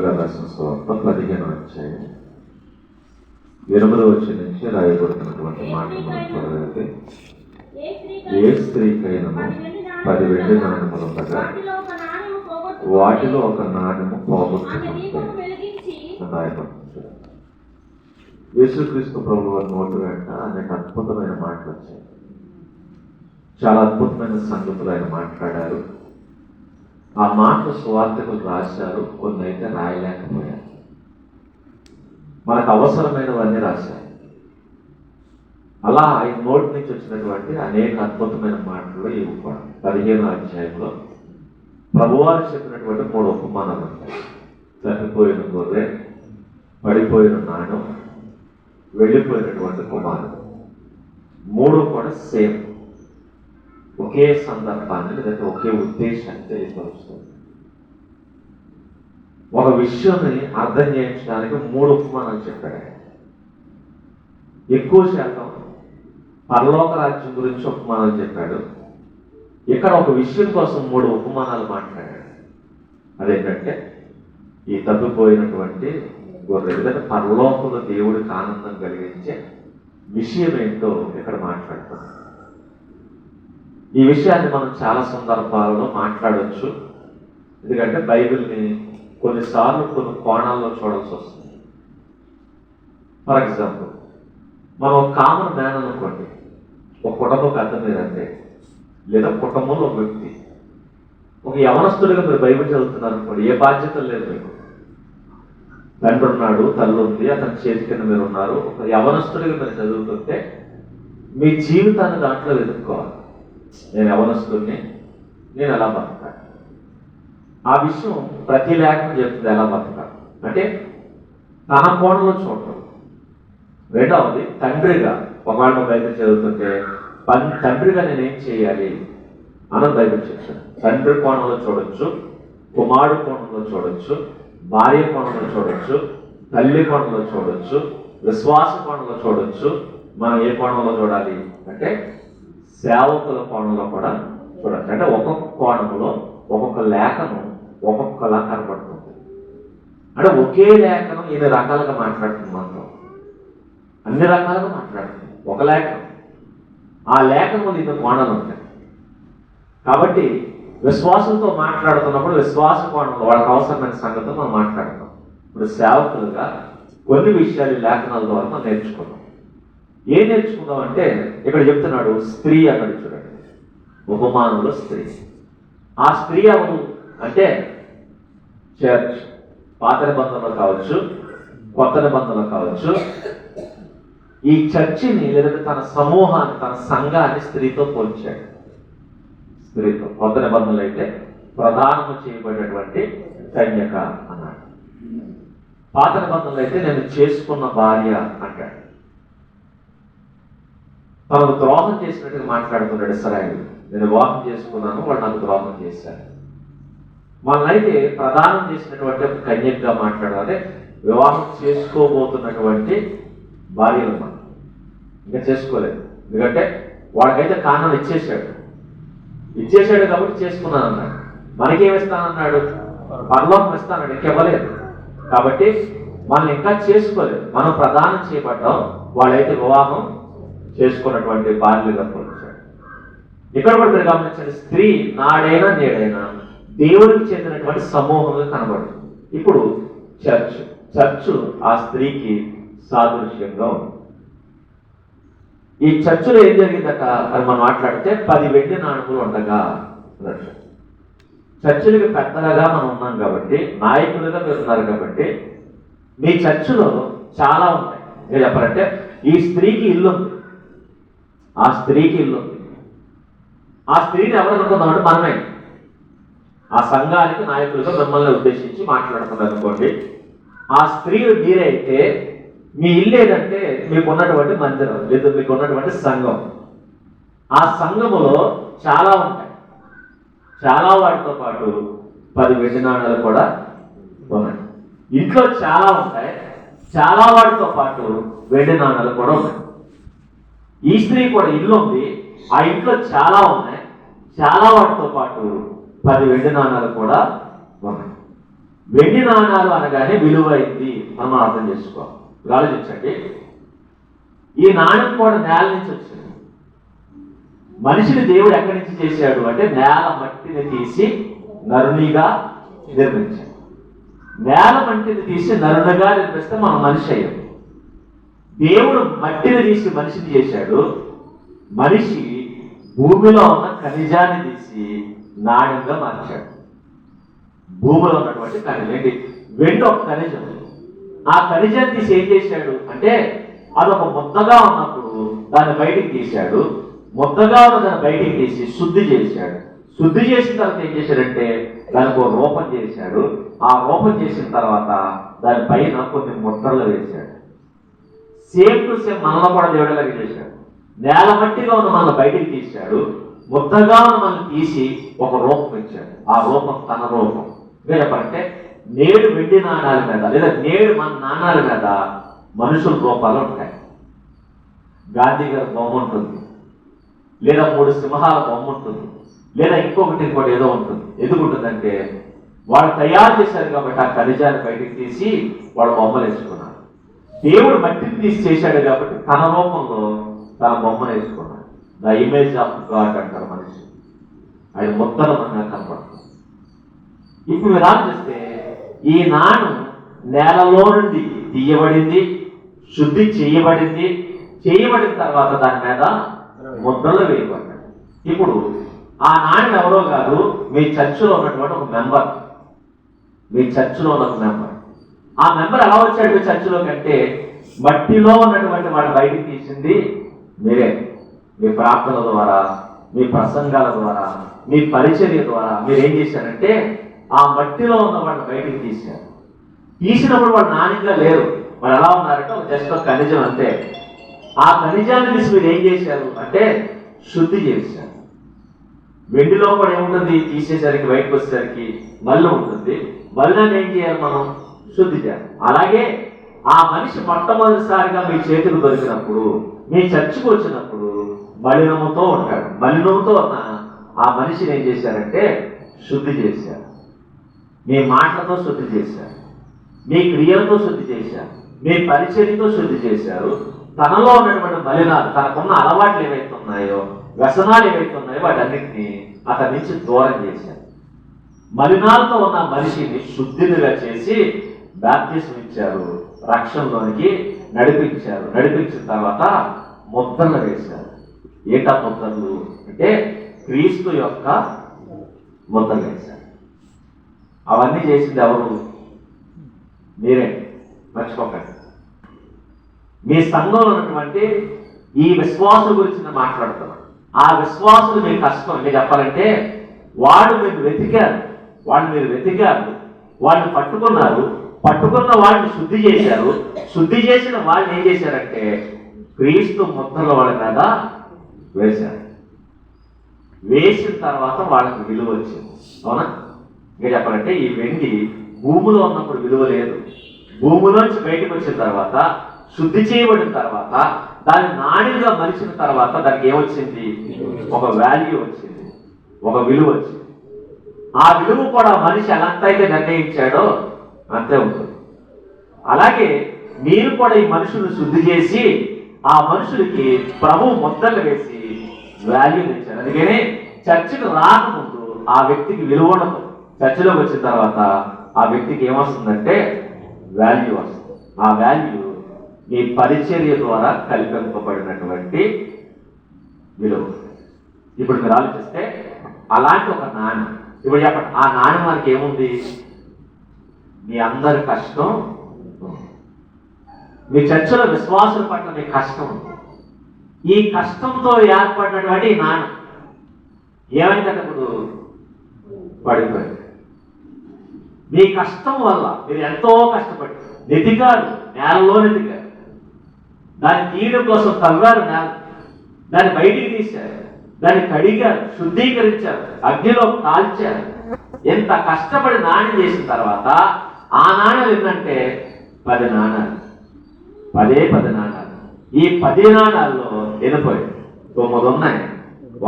గారు రాసిన సువార్త 15వ అధ్యాయం 8వ వచనం నుంచి రాయబడుతున్నటువంటి మాటలు మనం చూడగలిగితే, ఏ స్త్రీకైనను 10 వెండి నాణెములు ఉండగా వాటిలో ఒక నాణెము పోగొట్టుకుంటే రాయబడుతుంది. యేసుక్రీస్తు ప్రభువు వారి నోటి వెంట అనేక అద్భుతమైన మాటలు వచ్చాయి. చాలా అద్భుతమైన సంగతులు ఆయన మాట్లాడారు. ఆ మాటలు సువార్తకులు రాశారు, కొన్ని అయితే రాయలేకపోయారు. మనకు అవసరమైనవన్నీ రాశారు. అలా ఆయన నోటి నుంచి వచ్చినటువంటి అనేక అద్భుతమైన మాటలు ఇవి కూడా 15వ అధ్యాయంలో ప్రభువారు చెప్పినటువంటి 3 ఉపమానాలు ఉంటాయి. తప్పిపోయిన గొర్రె, పడిపోయిన నాణం, వెళ్ళిపోయినటువంటి కుమారుడు. 3 కూడా సేమ్, ఒకే సందర్భాన్ని లేదంటే ఒకే ఉద్దేశాన్ని తెలియపరుస్తుంది. ఒక విషయాన్ని అర్థం చేయించడానికి 3 ఉపమానాలు చెప్పాడు. ఎక్కువ శాతం పరలోక రాజ్యం గురించి ఉపమానాలు చెప్పాడు. ఇక్కడ ఒక విషయం కోసం 3 ఉపమానాలు మాట్లాడాడు. అదేంటంటే ఈ తప్పిపోయినటువంటి గొర్రె, లేదంటే పరలోకంలో దేవుడికి ఆనందం కలిగించే విషయం ఏంటో ఇక్కడ మాట్లాడుతున్నాం. ఈ విషయాన్ని మనం చాలా సందర్భాలలో మాట్లాడవచ్చు. ఎందుకంటే బైబిల్ని కొన్నిసార్లు కొన్ని కోణాల్లో చూడాల్సి వస్తుంది. ఫర్ ఎగ్జాంపుల్, మనం ఒక కామన్ మ్యాన్ అనుకోండి, ఒక కుటుంబం పెద్ద మీరంటే, లేదా కుటుంబంలో ఒక వ్యక్తి, ఒక యవనస్తుడిగా మీరు బైబిల్ చదువుతున్నారు అనుకోండి, ఏ బాధ్యత లేదు మీకు. తండ్రి ఉన్నాడు, తల్లి ఉంది, అతని చేతి కింద మీరు ఉన్నారు. ఒక యవనస్తుడిగా మీరు చదువుతుంటే మీ జీవితాన్ని దాంట్లో వెతుక్కోవాలి. నేను యవనస్తుడిని, నేను ఎలా బతకాలి. ఆ విషయం ప్రతి లేఖనం చెప్తుంది, ఎలా బతకాలి అంటే తన కోణంలో చూడటం. రెండవది, తండ్రిగా ఒకవేళ బైబిల్ చదువుతుంటే తండ్రిగా నేనేం చేయాలి అన్నది బైబిల్ చెప్తాను. తండ్రి కోణంలో చూడొచ్చు, కుమారుడు కోణంలో చూడొచ్చు, భార్య కోణంలో చూడొచ్చు, తల్లి కోణంలో చూడొచ్చు, విశ్వాస కోణంలో చూడొచ్చు. మనం ఏ కోణంలో చూడాలి అంటే సేవకుల కోణంలో కూడా చూడొచ్చు. అంటే ఒక్కొక్క కోణంలో ఒక్కొక్క లేఖనం ఒక్కొక్కలా కనబడుతుంది. అంటే ఒకే లేఖనం 8 రకాలుగా మాట్లాడుతుంది. మనతో అన్ని రకాలుగా మాట్లాడుతుంది ఒక లేఖనం. ఆ లేఖనంలో 8 కోణాలు ఉంటాయి. కాబట్టి విశ్వాసంతో మాట్లాడుతున్నప్పుడు విశ్వాస కోణంలో వాళ్ళకి అవసరమైన సంగతి మనం మాట్లాడతాం. ఇప్పుడు సేవకులుగా కొన్ని విషయాలు లేఖనాల ద్వారా మనం నేర్చుకున్నాం. ఏం నేర్చుకుందాం అంటే ఇక్కడ చెప్తున్నాడు, స్త్రీ అన్నాడు. చూడండి, ఉపమానంలో స్త్రీ. ఆ స్త్రీ ఎవరు అంటే చర్చ్. పాత నిబంధనలో కావచ్చు, కొత్త నిబంధనలో కావచ్చు, ఈ చర్చిని లేదంటే తన సమూహాన్ని, తన సంఘాన్ని స్త్రీతో పోల్చాడు. స్త్రీతో. కొత్త నిబంధనలు అయితే ప్రధానము చేయబడినటువంటి కన్యక అన్నాడు. పాత నిబంధనలు అయితే నేను చేసుకున్న భార్య అంటాడు. తనకు ద్రోహం చేసినట్టుగా మాట్లాడుతున్నాడు ఇశ్రాయేలు. నేను వివాహం చేసుకున్నాను, వాళ్ళు నాకు ద్రోహం చేశారు. మనల్నైతే ప్రదానం చేసినటువంటి ఒక కన్యకగా మాట్లాడాలి. వివాహం చేసుకోబోతున్నటువంటి భార్యలు మనం ఇంకా చేసుకోలేదు. ఎందుకంటే వాడికైతే కారణం ఇచ్చేసాడు కాబట్టి చేసుకున్నాను అన్నాడు. మనకేమిస్తానన్నాడు? పరలోకం ఇస్తానన్నాడు, ఇంకెవ్వలేదు. కాబట్టి మనం ఇంకా చేసుకోలేదు, మనం ప్రదానం చేయబడ్డాం. వాళ్ళైతే వివాహం చేసుకున్నటువంటి భార్యలుగా పోల్చాడు. ఇక్కడ కూడా మీరు గమనించండి, స్త్రీ నాడైనా నేడైనా దేవుడికి చెందినటువంటి సమూహంగా కనబడుతుంది. ఇప్పుడు చర్చ్ ఆ స్త్రీకి సాదృశ్యంగా ఉంది. ఈ చర్చిలో ఏం జరిగిందట అని మనం మాట్లాడితే 10 వెండి నాణములు ఉండగా. చర్చిలకి పెద్దలుగా మనం ఉన్నాం కాబట్టి, నాయకులుగా మీరు ఉన్నారు కాబట్టి మీ చర్చిలో చాలా ఉంటాయి. మీరు చెప్పాలంటే ఈ స్త్రీకి ఇల్లు ఉంది, ఆ స్త్రీకి ఇల్లు ఉంది. ఆ స్త్రీని ఎవరు అనుకుందామంటే మనమే. ఆ సంఘానికి నాయకులుగా మిమ్మల్ని ఉద్దేశించి మాట్లాడుతున్నారు అనుకోండి. ఆ స్త్రీలు మీరే అయితే మీ ఇల్లు ఏదంటే మీకు ఉన్నటువంటి మందిరం, లేదా మీకు ఉన్నటువంటి సంఘం. ఆ సంఘములో చాలా ఉంటాయి. చాలా వాటితో పాటు 10 వెండి నాణాలు కూడా ఉన్నాయి. ఇంట్లో చాలా ఉంటాయి, చాలా వాటితో పాటు వెండి నాణాలు కూడా ఉన్నాయి. ఈ స్త్రీ కూడా ఇల్లు ఉంది, ఆ ఇంట్లో చాలా ఉన్నాయి, చాలా వాటితో పాటు 10 వెండి నాణాలు కూడా ఉన్నాయి. వెండి నాణాలు అనగానే విలువైంది మనం అర్థం చేసుకోవాలి. ఆలోచించండి, ఈ నాణ్యం కూడా నేల నుంచి వచ్చింది. మనిషిని దేవుడు ఎక్కడి నుంచి చేశాడు అంటే నేల మట్టిని తీసి నరునిగా నిర్మించాడు. నేల మట్టిని తీసి నరునిగా నిర్మిస్తే మనం మనిషి అయ్యాం. దేవుడు మట్టిని తీసి మనిషిని చేశాడు. మనిషి భూమిలో ఉన్న ఖనిజాన్ని తీసి నాణ్యంగా మార్చాడు. భూమిలో ఉన్నటువంటి ఖనిజం, వెండి ఒక ఖనిజం. ఆ ఖనిజాన్ని తీసి ఏం చేశాడు అంటే అదొక ముద్దగా ఉన్నప్పుడు దాన్ని బయటికి తీశాడు. ముద్దగా ఉన్న దాన్ని బయటికి తీసి శుద్ధి చేశాడు. శుద్ధి చేసిన తర్వాత ఏం చేశాడంటే దానికి ఒక రూపం చేశాడు. ఆ రూపం చేసిన తర్వాత దాని పైన కొన్ని ముద్రలు వేశాడు. సేమ్ టు సేమ్ మనలో కూడా దేవుడిలాగా చేశాడు. నేల మట్టిగా ఉన్న మనల్ని బయటికి తీశాడు. ముద్దగా ఉన్న మనల్ని తీసి ఒక రూపం ఇచ్చాడు. ఆ రూపం తన రూపం. చెప్పాలంటే నేడు వెండి నాణాల మీద లేదా నేడు మన నాణాల మీద మనుషుల రూపాలు ఉంటాయి. గాంధీ గారి బొమ్మ ఉంటుంది, లేదా 3 సింహాల బొమ్మ ఉంటుంది, లేదా ఇంకొకటి ఏదో ఉంటుంది. ఎందుకు ఉంటుందంటే వాళ్ళు తయారు చేశారు కాబట్టి ఆ ఖనిజాన్ని బయటికి తీసి వాళ్ళు బొమ్మలు వేసుకున్నారు. దేవుడు మట్టిని తీసి చేశాడు కాబట్టి తన రూపంలో తన బొమ్మను వేసుకున్నాడు. ద ఇమేజ్ ఆఫ్ గాడ్ అంటారు మనిషి. ఆయన మొత్తం మనగా కనపడుతుంది. ఇప్పుడు మీరు ఆలోచిస్తే ఈ నాణం నేలలో నుండి తీయబడింది, శుద్ధి చేయబడింది. చేయబడిన తర్వాత దాని మీద ముద్రలు వేయబడ్డాడు. ఇప్పుడు ఆ నాణ్యం ఎవరో కాదు, మీ చర్చిలో ఉన్నటువంటి ఒక మెంబర్. మీ చర్చిలో ఉన్న ఒక మెంబర్. ఆ మెంబర్ ఎలా వచ్చాడు మీ చర్చిలో కంటే మట్టిలో ఉన్నటువంటి వాడు బయటికి తీసింది మీరే. మీ ప్రార్థనల ద్వారా, మీ ప్రసంగాల ద్వారా, మీ పరిచర్య ద్వారా మీరు ఏం చేశారంటే ఆ మట్టిలో ఉన్న వాడిని బయటికి తీశారు. తీసినప్పుడు వాడు నాణ్యంగా లేరు. వాళ్ళు ఎలా ఉన్నారంటే జస్ట్ ఒక ఖనిజం అంతే. ఆ ఖనిజాన్ని తీసి మీరు ఏం చేశారు అంటే శుద్ధి చేశారు. వెండిలో కూడా ఏముంటుంది, తీసేసరికి బయటకు వచ్చేసరికి మళ్ళీ ఉంటుంది. మళ్ళీ ఏం చేయాలి, మనం శుద్ధి చేయాలి. అలాగే ఆ మనిషి మొట్టమొదటిసారిగా మీ చేతికి దొరికినప్పుడు, మీ చర్చకు వచ్చినప్పుడు మలినముతో ఉంటాడు. మలినంతో ఉన్న ఆ మనిషిని ఏం చేశారంటే శుద్ధి చేశారు. మీ మాటలతో శుద్ధి చేశారు, మీ క్రియలతో శుద్ధి చేశారు, మీ పరిచర్యతో శుద్ధి చేశారు. తనలో ఉన్నటువంటి మలినాలు, తనకున్న అలవాట్లు ఏవైతే ఉన్నాయో, వ్యసనాలు ఏవైతే ఉన్నాయో వాటన్నిటినీ అతని నుంచి దూరం చేశారు. మలినాలతో ఉన్న మనిషిని శుద్ధిగా చేసి బాప్తిస్మం ఇచ్చారు, రక్షణలోనికి నడిపించారు. నడిపించిన తర్వాత ముద్రలు వేశారు. ఏటా ముద్రలు అంటే క్రీస్తు యొక్క ముద్రలు వేశారు. అవన్నీ చేసింది ఎవరు? మీరే, మర్చిపోకండి. మీ సంఘంలో ఉన్నటువంటి ఈ విశ్వాసుల గురించి నేను మాట్లాడుతున్నాను. ఆ విశ్వాసులు మీకు కష్టం అంటే చెప్పాలంటే వాడు మీరు వెతికారు, వాళ్ళని పట్టుకున్నారు. పట్టుకున్న వాడిని శుద్ధి చేశారు. శుద్ధి చేసిన వాళ్ళని ఏం చేశారంటే క్రీస్తు ముద్రల వాళ్ళ మీద వేశారు. వేసిన తర్వాత వాళ్ళకి విలువ వచ్చింది. అవునా? ఇంకా చెప్పాలంటే ఈ వెండి భూమిలో ఉన్నప్పుడు విలువ లేదు. భూమిలోంచి బయటకు వచ్చిన తర్వాత, శుద్ధి చేయబడిన తర్వాత, దాన్ని నాణ్యంగా మలిచిన తర్వాత దానికి ఏమొచ్చింది? ఒక వాల్యూ వచ్చింది, ఒక విలువ వచ్చింది. ఆ విలువ కూడా మనిషి ఎలాంతైతే నిర్ణయించాడో అంతే ఉంటుంది. అలాగే మీరు కూడా ఈ మనుషులను శుద్ధి చేసి ఆ మనుషులకి ప్రభు ముద్రలు వేసి వాల్యూ ఇచ్చారు. అందుకనే చర్చికి రాకముందు ఆ వ్యక్తికి విలువ ఉండదు. చర్చిలోకి వచ్చిన తర్వాత ఆ వ్యక్తికి ఏమొస్తుందంటే వాల్యూ వస్తుంది. ఆ వాల్యూ మీ పరిచర్య ద్వారా కల్పింపబడినటువంటి విలువ. ఇప్పుడు మీరు ఆలోచిస్తే అలాంటి ఒక నాణ్యం, ఇప్పుడు చెప్పండి, ఆ నాణ్యం మనకి ఏముంది? మీ అందరి కష్టం, మీ చర్చలో విశ్వాసుల పట్ల మీ కష్టం ఉంది. ఈ కష్టంతో ఏర్పడినటువంటి నాణ్యం ఏమైందంటే ఇప్పుడు పడిపోయింది. మీ కష్టం వల్ల మీరు ఎంతో కష్టపడి నెతికారు, నేలలో నెతికారు, దాన్ని తీయడం కోసం తవ్వారు నేల, దాన్ని బయటికి తీశారు, దాన్ని కడిగారు, శుద్ధీకరించారు, అగ్నిలో కాల్చారు. ఎంత కష్టపడి నాణ్యం చేసిన తర్వాత ఆ నాణ్యాలు ఏంటంటే 10 నాణ్యాలు, 10 నాణ్యాలు. ఈ 10 నాణ్యాల్లో వెళ్ళిపోయింది. 9 ఉన్నాయి,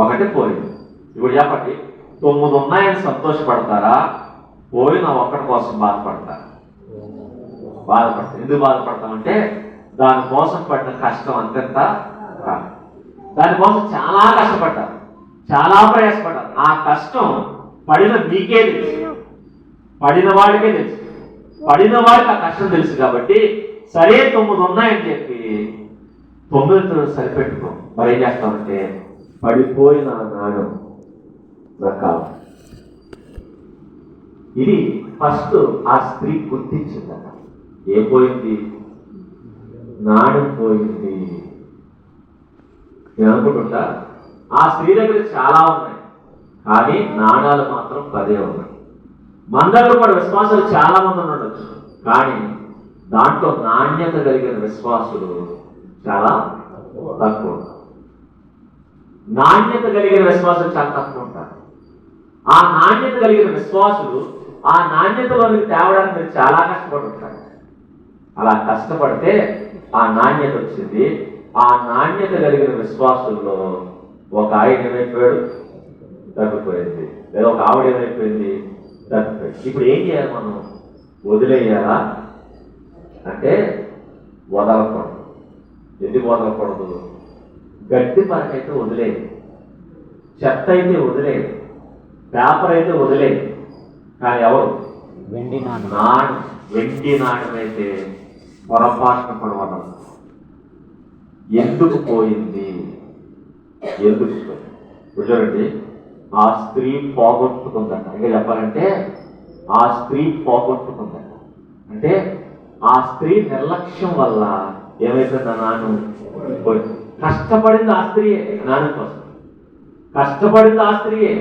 1 పోయింది. ఇప్పుడు చెప్పండి, 9 ఉన్నాయని సంతోషపడతారా? పోయిన ఒక్కడి కోసం బాధపడతా. ఎందుకు బాధపడతామంటే దానికోసం పడిన కష్టం అంతంత కాదు. దానికోసం చాలా కష్టపడ్డారు, చాలా ప్రయాసపడ్డారు. ఆ కష్టం పడిన మీకే తెలుసు, పడిన వాడికే తెలుసు. పడిన వాడికి ఆ కష్టం తెలుసు కాబట్టి సరే 9 ఉన్నాయని చెప్పి 9 సరిపెట్టుకో. మరి ఏం చేస్తామంటే పడిపోయిన నాణ్యం నాకు కావాలి. ఇది ఫస్ట్ ఆ స్త్రీ గుర్తించిందట. ఏం పోయింది? నాణ్యం పోయింది. నేను అనుకుంటుంటా ఆ స్త్రీ దగ్గర చాలా ఉన్నాయి, కానీ నాణాలు మాత్రం 10 ఉన్నాయి. మన దగ్గర కూడా విశ్వాసాలు చాలా మంది ఉండొచ్చు, కానీ దాంట్లో నాణ్యత కలిగిన విశ్వాసులు చాలా తక్కువ. నాణ్యత కలిగిన విశ్వాసులు చాలా తక్కువ ఉంటారు. ఆ నాణ్యత కలిగిన విశ్వాసులు ఆ నాణ్యతలోనికి తేవడానికి మీరు చాలా కష్టపడి ఉంటారు. అలా కష్టపడితే ఆ నాణ్యత వచ్చింది. ఆ నాణ్యత కలిగిన విశ్వాసుల్లో ఒక ఆయన ఏమైపోయాడు? తగ్గిపోయింది. లేదా ఒక ఆవిడ ఏమైపోయింది? తగ్గిపోయింది. ఇప్పుడు ఏం చేయాలి మనం? వదిలేయాలా అంటే వదలకూడదు. ఎందుకు వదలకూడదు? గట్టి పరకైతే వదిలేదు, చెత్త అయితే వదిలేదు, పేపర్ అయితే వదిలేదు. కానీ ఎవరు? వెండి నాణ్యం అయితే పొరపాటున పడవడం. ఎందుకు పోయింది? ఎందుకు పోయింది? చూడండి, ఆ స్త్రీ పోగొట్టుకుందట. ఇంకా చెప్పాలంటే ఆ స్త్రీ పోగొట్టుకుందట. అంటే ఆ స్త్రీ నిర్లక్ష్యం వల్ల ఏమైపోయింది? నాణ్యం పోయింది. కష్టపడింది ఆ స్త్రీయే నాణ్యం కోసం, కష్టపడింది ఆ స్త్రీయే,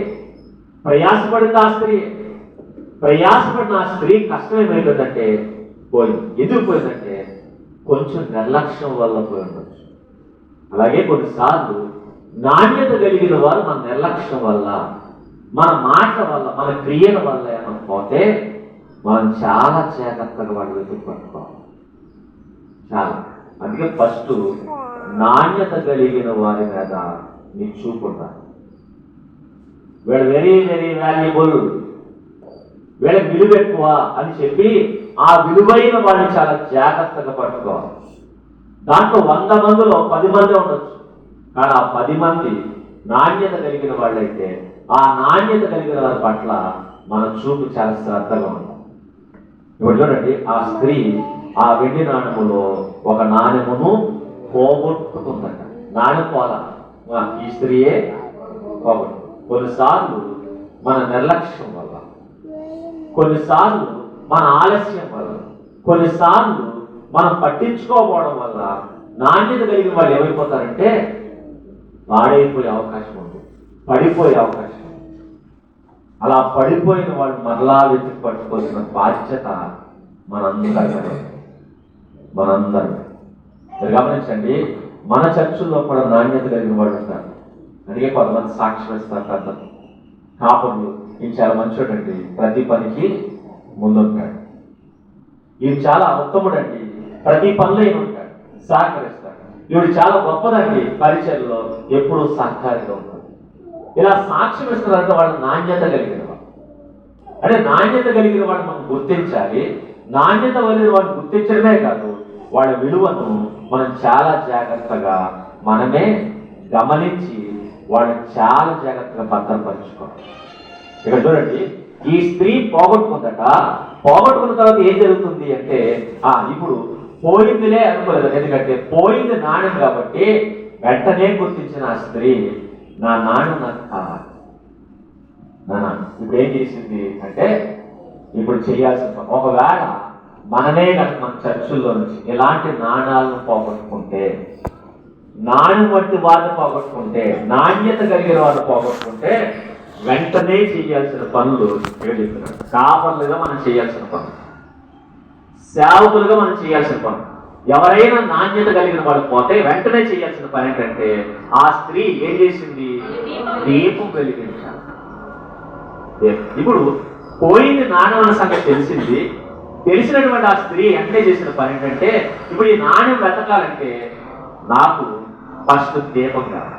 ప్రయాసపడింది ఆ స్త్రీయే. ప్రయాసపడిన ఆ స్త్రీ కష్టం ఏమైపోయిందంటే పోయింది. ఎందుకు పోయిందంటే కొంచెం నిర్లక్ష్యం వల్ల పోయి ఉండొచ్చు. అలాగే కొన్నిసార్లు నాణ్యత కలిగిన వారు మన నిర్లక్ష్యం వల్ల, మన మాటల వల్ల, మన క్రియల వల్ల ఏమైనా పోతే మనం చాలా జాగ్రత్తగా వాడు వెతుకు పట్టుకోవాలి. చాలా. అందుకే ఫస్ట్ నాణ్యత కలిగిన వారి మీద నీ చూపుంటారు. వీళ్ళు వెరీ వెరీ వాల్యుబుల్, వీళ్ళకి విలువ ఎక్కువ అని చెప్పి ఆ విలువైన వాళ్ళని చాలా జాగ్రత్తగా పట్టుకోవాలి. దాంట్లో 100 మందిలో 10 మంది ఉండొచ్చు, కానీ ఆ 10 మంది నాణ్యత కలిగిన వాళ్ళైతే ఆ నాణ్యత కలిగిన వారి పట్ల మన చూపు చాలా శ్రద్ధగా ఉండాలి. ఇప్పుడు చూడండి, ఆ స్త్రీ ఆ వెండి నాణ్యములో ఒక నాణ్యమును పోగొట్టుకుందట. నాణ్యం పోలా, ఈ స్త్రీయే పోగొట్టు. కొన్నిసార్లు మన నిర్లక్ష్యం వల్ల, కొన్నిసార్లు మన ఆలస్యం వల్ల, కొన్నిసార్లు మనం పట్టించుకోకపోవడం వల్ల నాణ్యత కలిగిన వాళ్ళు ఏమైపోతారంటే పాడైపోయే అవకాశం ఉంది, పడిపోయే అవకాశం ఉంది. అలా పడిపోయిన వాళ్ళు మరలా వెతికి పట్టుకోవాల్సిన బాధ్యత మనందరికీ. మీరు గమనించండి, మన చర్చల్లో కూడా నాణ్యత కలిగిన వాళ్ళు ఉంటారు. అందుకే కొంతమంది సాక్ష్యం ఇస్తారు. పెద్దలు, కాపులు, ఈయన చాలా మంచోడండి, ప్రతి పనికి ముందుంటాడు, ఈయన చాలా ఉత్తముడండి, ప్రతి పనిలో ఈయన ఉంటాడు, సహకరిస్తాడు, ఈవిడ చాలా గొప్పదండి, పరిచయంలో ఎప్పుడూ సహకారిగా ఉంటాడు. ఇలా సాక్ష్యం ఇస్తున్నారంటే వాళ్ళు నాణ్యత కలిగిన వాళ్ళు. అంటే నాణ్యత కలిగిన వాళ్ళు మనం గుర్తించాలి. నాణ్యత కలిగిన వాళ్ళు గుర్తించడమే కాదు, వాళ్ళ విలువను మనం చాలా జాగ్రత్తగా మనమే గమనించి వాళ్ళని చాలా జాగ్రత్తగా భద్రపరుచుకోవాలి. ఇక్కడ చూడండి, ఈ స్త్రీ పోగొట్టుకుందట. పోగొట్టుకున్న తర్వాత ఏం జరుగుతుంది అంటే ఇప్పుడు పోయిందిలే అనుకోలేదు, ఎందుకంటే పోయింది నాణ్యం కాబట్టి వెంటనే గుర్తించిన ఆ స్త్రీ నా నాణ్యం నాకు కావాలి. ఇప్పుడు ఏం చేసింది అంటే ఇప్పుడు చేయాల్సిన ఒకవేళ మనమే కనుక మన చర్చిల్లో నుంచి ఇలాంటి నాణ్యాలను పోగొట్టుకుంటే, నాణ్యం వంటి వాళ్ళు పోగొట్టుకుంటే, నాణ్యత కలిగిన వాళ్ళు పోగొట్టుకుంటే వెంటనే చేయాల్సిన పనులు ఇక్కడ చెప్తున్నాడు. కాపర్లుగా మనం చేయాల్సిన పనులు, సేవకులుగా మనం చేయాల్సిన పనులు. ఎవరైనా నాణ్యత కలిగిన వాళ్ళు పోతే వెంటనే చేయాల్సిన పని ఏంటంటే ఆ స్త్రీ ఏం చేసింది? దీపం వెలిగించాలి. ఇప్పుడు పోయింది నాణ్యం అన్న సంగతి తెలిసింది. తెలిసినటువంటి ఆ స్త్రీ వెంటనే చేసిన పని ఏంటంటే ఇప్పుడు ఈ నాణ్యం వెతకాలంటే నాకు ఫస్ట్ దీపం కావాలి.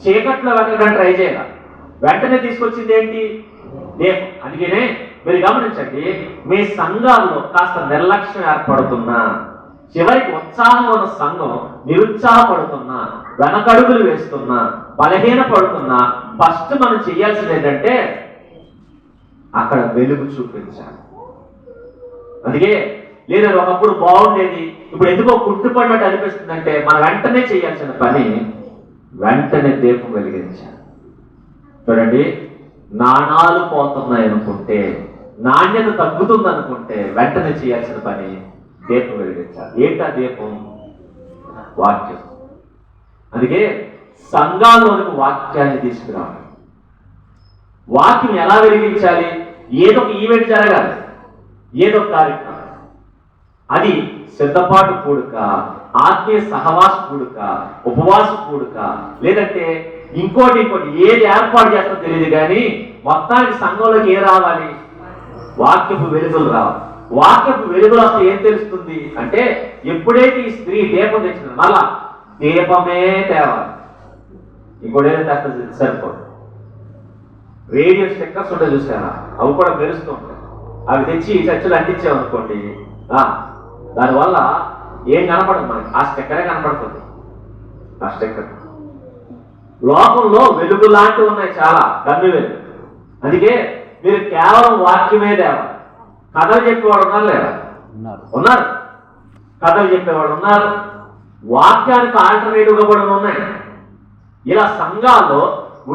చీకట్లో వెతకడానికి ట్రై చేయాలి. వెంటనే తీసుకొచ్చింది ఏంటి? దీపం. అందుకనే మీరు గమనించండి, మీ సంఘాల్లో కాస్త నిర్లక్ష్యం ఏర్పడుతున్నా, చివరికి ఉత్సాహంగా ఉన్న సంఘం నిరుత్సాహపడుతున్నా, వెనకడుగులు వేస్తున్నా, బలహీన పడుతున్నా, ఫస్ట్ మనం చేయాల్సింది ఏంటంటే అక్కడ వెలుగు చూపించాలి. అందుకే లేదా ఒకప్పుడు బాగుండేది, ఇప్పుడు ఎందుకో కుట్టుపడినట్టు అనిపిస్తుందంటే మనం వెంటనే చేయాల్సిన పని వెంటనే దీపం వెలిగించాలి. చూడండి, నాణాలు పోతున్నాయి అనుకుంటే, నాణ్యత తగ్గుతుంది అనుకుంటే వెంటనే చేయాల్సిన పని దీపం వెలిగించాలి. ఏంటా దీపం? వాక్యం. అందుకే సంఘాల్లోనికి వాక్యాన్ని తీసుకురావాలి. వాక్యం ఎలా వెలిగించాలి? ఏదో ఒక ఈవెంట్ జరగాలి, ఏదో ఒక కార్యక్రమం, అది సిద్ధపాటు కూడుక, ఆత్మీయ సహవాస కూడుక, ఉపవాస కూడుక, లేదంటే ఇంకోటి ఏది ఏర్పాటు చేస్తో తెలియదు కానీ మొత్తానికి సంఘంలోకి ఏ రావాలి? వాక్యపు వెలుగులు రావాలి. వాక్యపు వెలుగులు వస్తే ఏం తెలుస్తుంది అంటే, ఎప్పుడైతే ఈ స్త్రీ దీపం తెచ్చింది, మళ్ళా దీపమే తేవాలి, ఇంకోటేదో తెస్తుంది సరిపోదు. రేడియో స్టిక్కర్స్ ఉంటాయి చూసారా, అవి కూడా మెరుస్తూ ఉంటాయి. అవి తెచ్చి చర్చలు అంటించామనుకోండి, దానివల్ల ఏం కనపడదు మనకి, ఆ స్టిక్కరే కనపడుతుంది. ఆ స్టిక్కర్ లోకంలో వెలుగు లాంటివి ఉన్నాయి చాలా, గమ్మి వెలుగు. అందుకే మీరు కేవలం వాక్యమే తేవాలి. కథలు చెప్పేవాడు ఉన్నారు లేదా? ఉన్నారు. కథలు చెప్పేవాడు ఉన్నారు, వాక్యానికి ఆల్టర్నేటివ్గా కూడా ఉన్నాయి. ఇలా సంఘాల్లో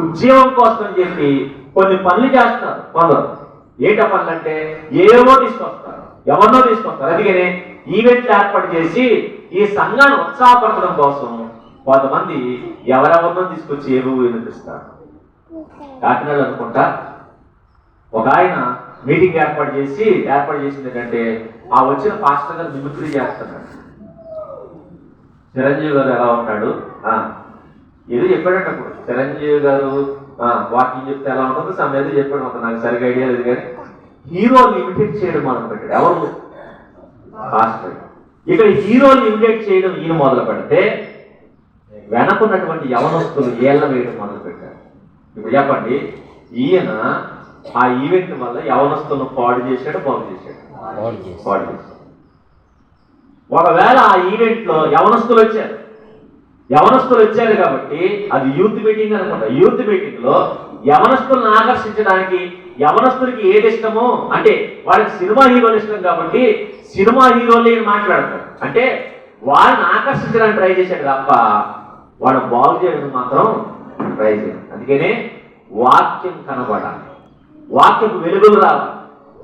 ఉద్యోగం కోసం అని చెప్పి కొన్ని పనులు చేస్తారు కొందరు. ఏంట పనులు అంటే ఏవో తీసుకొస్తారు, ఎవరినో తీసుకొస్తారు. అందుకనే ఈవెంట్లు ఏర్పాటు చేసి ఈ సంఘాన్ని ఉత్సాహపరచడం కోసం కొంతమంది ఎవరెవరినో తీసుకొచ్చి ఏవో వినిపిస్తారు. కాకినాడలో అనుకుంటా ఒక ఆయన మీటింగ్ ఏర్పాటు చేసింది ఏంటంటే, ఆ వచ్చిన పాస్టర్ గారు మిమిక్రీ చేస్తున్నాడు. చిరంజీవి గారు ఎలా ఉంటాడు, ఏదో చెప్పాడంట. అప్పుడు చిరంజీవి గారు వాకింగ్ చెప్తే ఎలా ఉంటుందో సమ్ ఏదో చెప్పాడు, ఒక నాకు సరిగ్గా ఐడియా లేదు కానీ హీరోని ఇమిటేట్ చేయడం మొదలు పెట్టాడు. ఎవరు? పాస్టర్. ఇక్కడ హీరోని ఇమిటేట్ చేయడం ఈయన మొదలు పెడితే వెనకున్నటువంటి యవనస్తులు ఏళ్ళ వేయడం మొదలు పెట్టారు. ఇప్పుడు చెప్పండి, ఈయన ఆ ఈవెంట్ వల్ల యవనస్తులను పాడు చేశాడు, బాగు చేశాడు. ఒకవేళ ఆ ఈవెంట్ లో యవనస్తులు వచ్చారు కాబట్టి అది యూత్ మీటింగ్ అనుకుంటా. యూత్ మీటింగ్ లో యవనస్తులను ఆకర్షించడానికి, యవనస్తులకి ఏది ఇష్టమో అంటే వాళ్ళకి సినిమా హీరోలు ఇష్టం కాబట్టి సినిమా హీరోలు మాట్లాడతారు. అంటే వాళ్ళని ఆకర్షించడానికి ట్రై చేశాడు తప్ప వాడు బాగు చేయడం మాత్రం ట్రై చేయడు. అందుకనే వాక్యం కనబడాలి, వాక్యపు వెలుగులు రావాలి.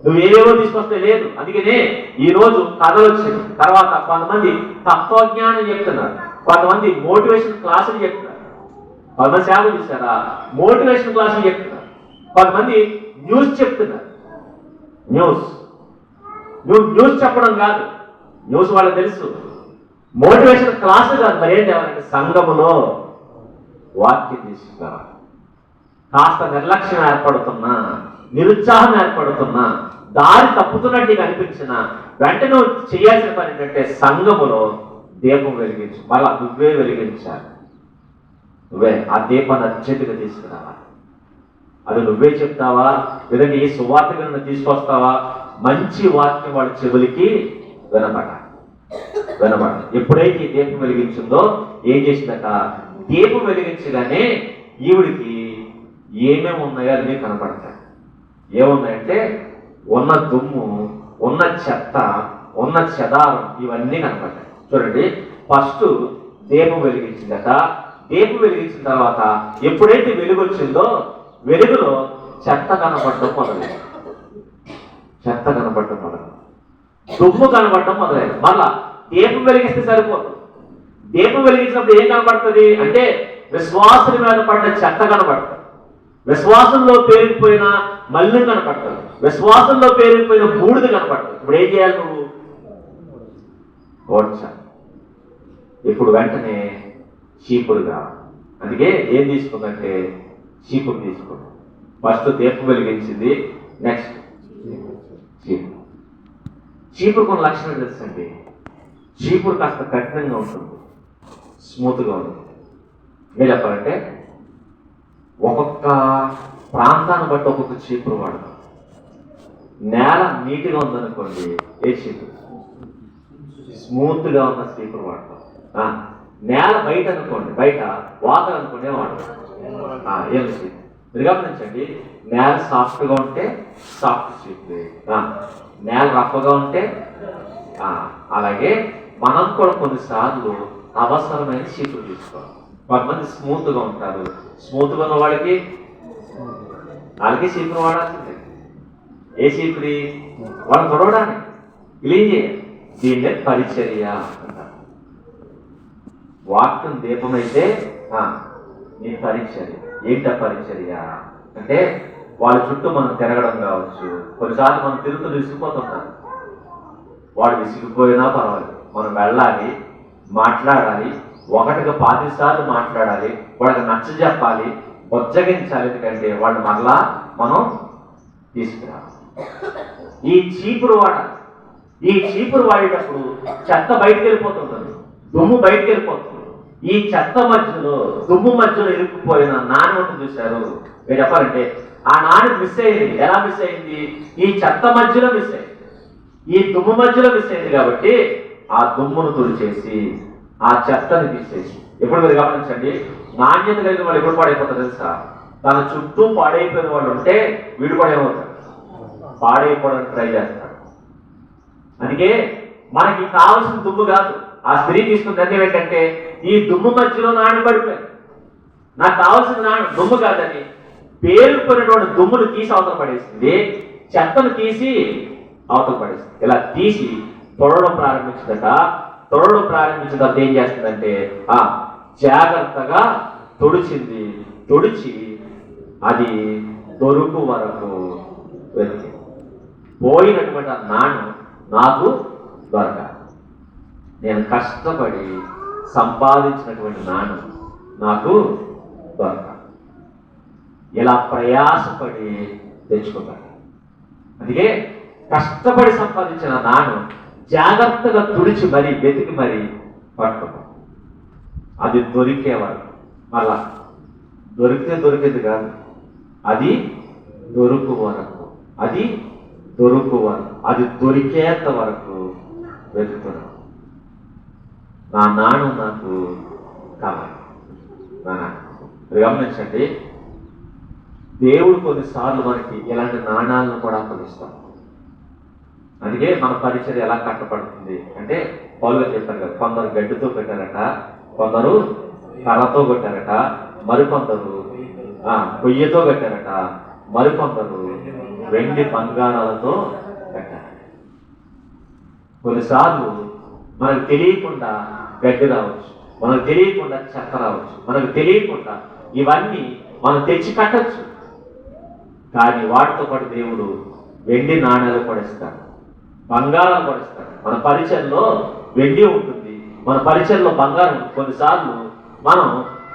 నువ్వు ఏవేవో తీసుకొస్తే లేదు. అందుకనే ఈ రోజు కథలు వచ్చింది, తర్వాత కొంతమంది తత్వజ్ఞానం చెప్తున్నారు, కొంతమంది మోటివేషన్ క్లాసులు చెప్తున్నారు, కొంతమంది సేవలు చూసారా మోటివేషన్ క్లాసులు చెప్తున్నారు, కొంతమంది న్యూస్ చెప్తున్నారు. న్యూస్ చెప్పడం కాదు, న్యూస్ వాళ్ళకి తెలుసు. మోటివేషన్ క్లాసులు కాదు, మరి ఏం చేయాలంటే సంఘములో వాక్యం తీసుకురావాలి. కాస్త నిర్లక్ష్యం ఏర్పడుతున్నా, నిరుత్సాహం ఏర్పడుతున్నా, దారి తప్పుతున్నట్టు నీకు అనిపించిన వెంటనే నువ్వు చేయాల్సిన పని ఏంటంటే సంఘములో దీపం వెలిగించు. మళ్ళా నువ్వే వెలిగించాలి, నువ్వే ఆ దీపాన్ని అర్జెంటుగా తీసుకురావాలి. అది నువ్వే చెప్తావా, లేదంటే ఏ సువార్తగా తీసుకొస్తావా? మంచి వాక్యం వాళ్ళ చెవులకి వినపడాలి. ఎప్పుడైతే ఈ దీపం వెలిగించిందో ఏం చేసిందట, దీపం వెలిగించగానే ఈవిడికి ఏమేమి ఉన్నాయో అన్నీ కనపడతాయి. ఏమున్నాయంటే ఉన్న దుమ్ము, ఉన్న చెత్త, ఉన్న చెదారం, ఇవన్నీ కనపడతాయి. చూడండి, ఫస్ట్ దీపం వెలిగించిందట. దీపం వెలిగించిన తర్వాత ఎప్పుడైతే వెలుగు వచ్చిందో వెలుగులో చెత్త కనపడటం మొదలైంది, దుమ్ము కనపడటం మొదలైంది. మళ్ళా దీపం వెలిగిస్తే సరిపోదు. దీపం వెలిగించినప్పుడు ఏం కనపడుతుంది అంటే విశ్వాసుల మీద పడ్డ చెత్త కనపడుతుంది, విశ్వాసంలో పేరుకుపోయిన మల్లు కనపడుతుంది, విశ్వాసంలో పేరుకుపోయిన బూడిద కనపడుతుంది. ఇప్పుడు ఏం చేయాలి? నువ్వు ఓడ్చాలి. ఇప్పుడు వెంటనే చీపురు కావాలి. అందుకే ఏం తీసుకుందంటే చీపురు తీసుకుంది. ఫస్ట్ దీపం వెలిగించింది, నెక్స్ట్ చీపురు కొన్ని లక్షణాలు తెలుసండి. చీపురు కాస్త కఠినంగా ఉంటుంది, స్మూత్గా ఉంటుంది. ఏం చెప్పాలంటే ఒక్కొక్క ప్రాంతాన్ని బట్టి ఒక్కొక్క చీపురు వాడతాం. నేల నీట్గా ఉందనుకోండి ఏ చీపురు, స్మూత్గా ఉన్న చీపురు వాడతాం. నేల బయట అనుకోండి, బయట వాటర్ అనుకోండి వాడతాం ఏం చీపురు. మీరు గమనించండి, నేల సాఫ్ట్గా ఉంటే సాఫ్ట్ చీపురు, నేల రఫ్గా ఉంటే అలాగే మనం కూడా కొన్నిసార్లు అవసరమైన చీపురు తీసుకోవాలి. కొంతమంది స్మూత్గా ఉంటారు, స్మూత్గా ఉన్న వాళ్ళకి చీపురు వాడాల్సిందే. ఏ చీపురి? వాళ్ళని తొడవడానికి, క్లీన్ చేయాలి. దీన్నే పరిచర్య అంటారు. వాక్యం దీపమైతే నీ పరిచర్య. ఏంట పరిచర్య అంటే వాళ్ళ చుట్టూ మనం తిరగడం కావచ్చు. కొన్నిసార్లు మనం తిరుగుతూ విసిగిపోతుంటాం. వాడు విసిగిపోయినా పర్వాలేదు, మనం వెళ్ళాలి, మాట్లాడాలి, 1-10 సార్లు మాట్లాడాలి, వాడికి నచ్చ చెప్పాలి, బొజ్జగించాలి. ఎందుకంటే వాళ్ళు మరలా మనం తీసుకురావాలి. ఈ చీపురు వాడాలి. ఈ చీపురు వాడేటప్పుడు చెత్త బయటకు వెళ్ళిపోతుంటుంది, దుమ్ము బయటకు వెళ్ళిపోతుంది. ఈ చెత్త మధ్యలో, దుమ్ము మధ్యలో ఇరుక్కుపోయిన నాణ్యం ఉంటుంది చూశారు. మీరు చెప్పాలంటే ఆ నాణ్యం మిస్ అయింది. ఎలా మిస్ అయింది? ఈ చెత్త మధ్యలో మిస్ అయింది, ఈ దుమ్ము మధ్యలో మిస్ అయింది. కాబట్టి ఆ దుమ్మును తుడిచేసి ఆ చెత్తని తీసేసి, ఎప్పుడు మీరు గమనించండి, నాణ్యత కలిగిన వాళ్ళు ఎప్పుడు పాడైపోతారు తెలుసా? తన చుట్టూ పాడైపోయిన వాళ్ళు ఉంటే వీడు కూడా ఏమవుతాడు? పాడైపోవడానికి ట్రై చేస్తాడు. అందుకే మనకి కావాల్సిన దుమ్ము కాదు. ఆ స్త్రీ తీసుకున్న నిర్ణయం ఏంటంటే, ఈ దుమ్ము మధ్యలో నాణ్యం పడిపోయింది, నాకు కావాల్సిన నాణ్యం దుమ్ము కాదని పేరుకున్నటువంటి దుమ్మును తీసి అవతల పడేసింది, చెత్తను తీసి అవతల పడేసింది. ఇలా తీసి తొడవడం ప్రారంభించిందట. తొడవడం ప్రారంభించిన తర్వాత ఏం చేస్తుందంటే జాగ్రత్తగా తుడిచింది. తుడిచి అది దొరుకు వరకు వెతికి పోయినటువంటి ఆ నాణ్యం నాకు దొరకాలి. నేను కష్టపడి సంపాదించినటువంటి నాణ్యం నాకు దొరకాలి. ఇలా ప్రయాసపడి తెచ్చుకోవాలి. అందుకే కష్టపడి సంపాదించిన నాణ్యం జాగ్రత్తగా తుడిచి మరీ వెతికి మరీ పట్టుకో. అది దొరికేవాడు. మళ్ళా దొరికేది కాదు, అది దొరుకు వరకు, అది దొరుకు వరకు, అది దొరికేంత వరకు వెతుకుతున్నాను. నా నాణ్యం నాకు కావాలి. గమనించండి, దేవుడు కొన్నిసార్లు మనకి ఇలాంటి నాణాలను కూడా అప్పగిస్తాం. అందుకే మన పరిచర్య ఎలా కట్టబడుతుంది అంటే, పౌలుగా చెప్పారు కదా, కొందరు గడ్డితో పెట్టారట, కొందరు కర్రతో కొట్టారట, మరికొందరు పొయ్యితో కట్టారట, మరికొందరు వెండి బంగారాలతో కట్టారట. కొన్నిసార్లు మనకు తెలియకుండా గడ్డి రావచ్చు, మనకు తెలియకుండా చెత్త రావచ్చు, మనకు తెలియకుండా ఇవన్నీ మనం తెచ్చి కట్టచ్చు. కానీ వాటితో పాటు దేవుడు వెండి నాణ్యాలు కూడా ఇస్తాడు, బంగారాలు కూడా ఇస్తాడు. మన పరిచయంలో వెండి ఉంటుంది, మన పరిచయంలో బంగారం ఉంటుంది. కొన్నిసార్లు మనం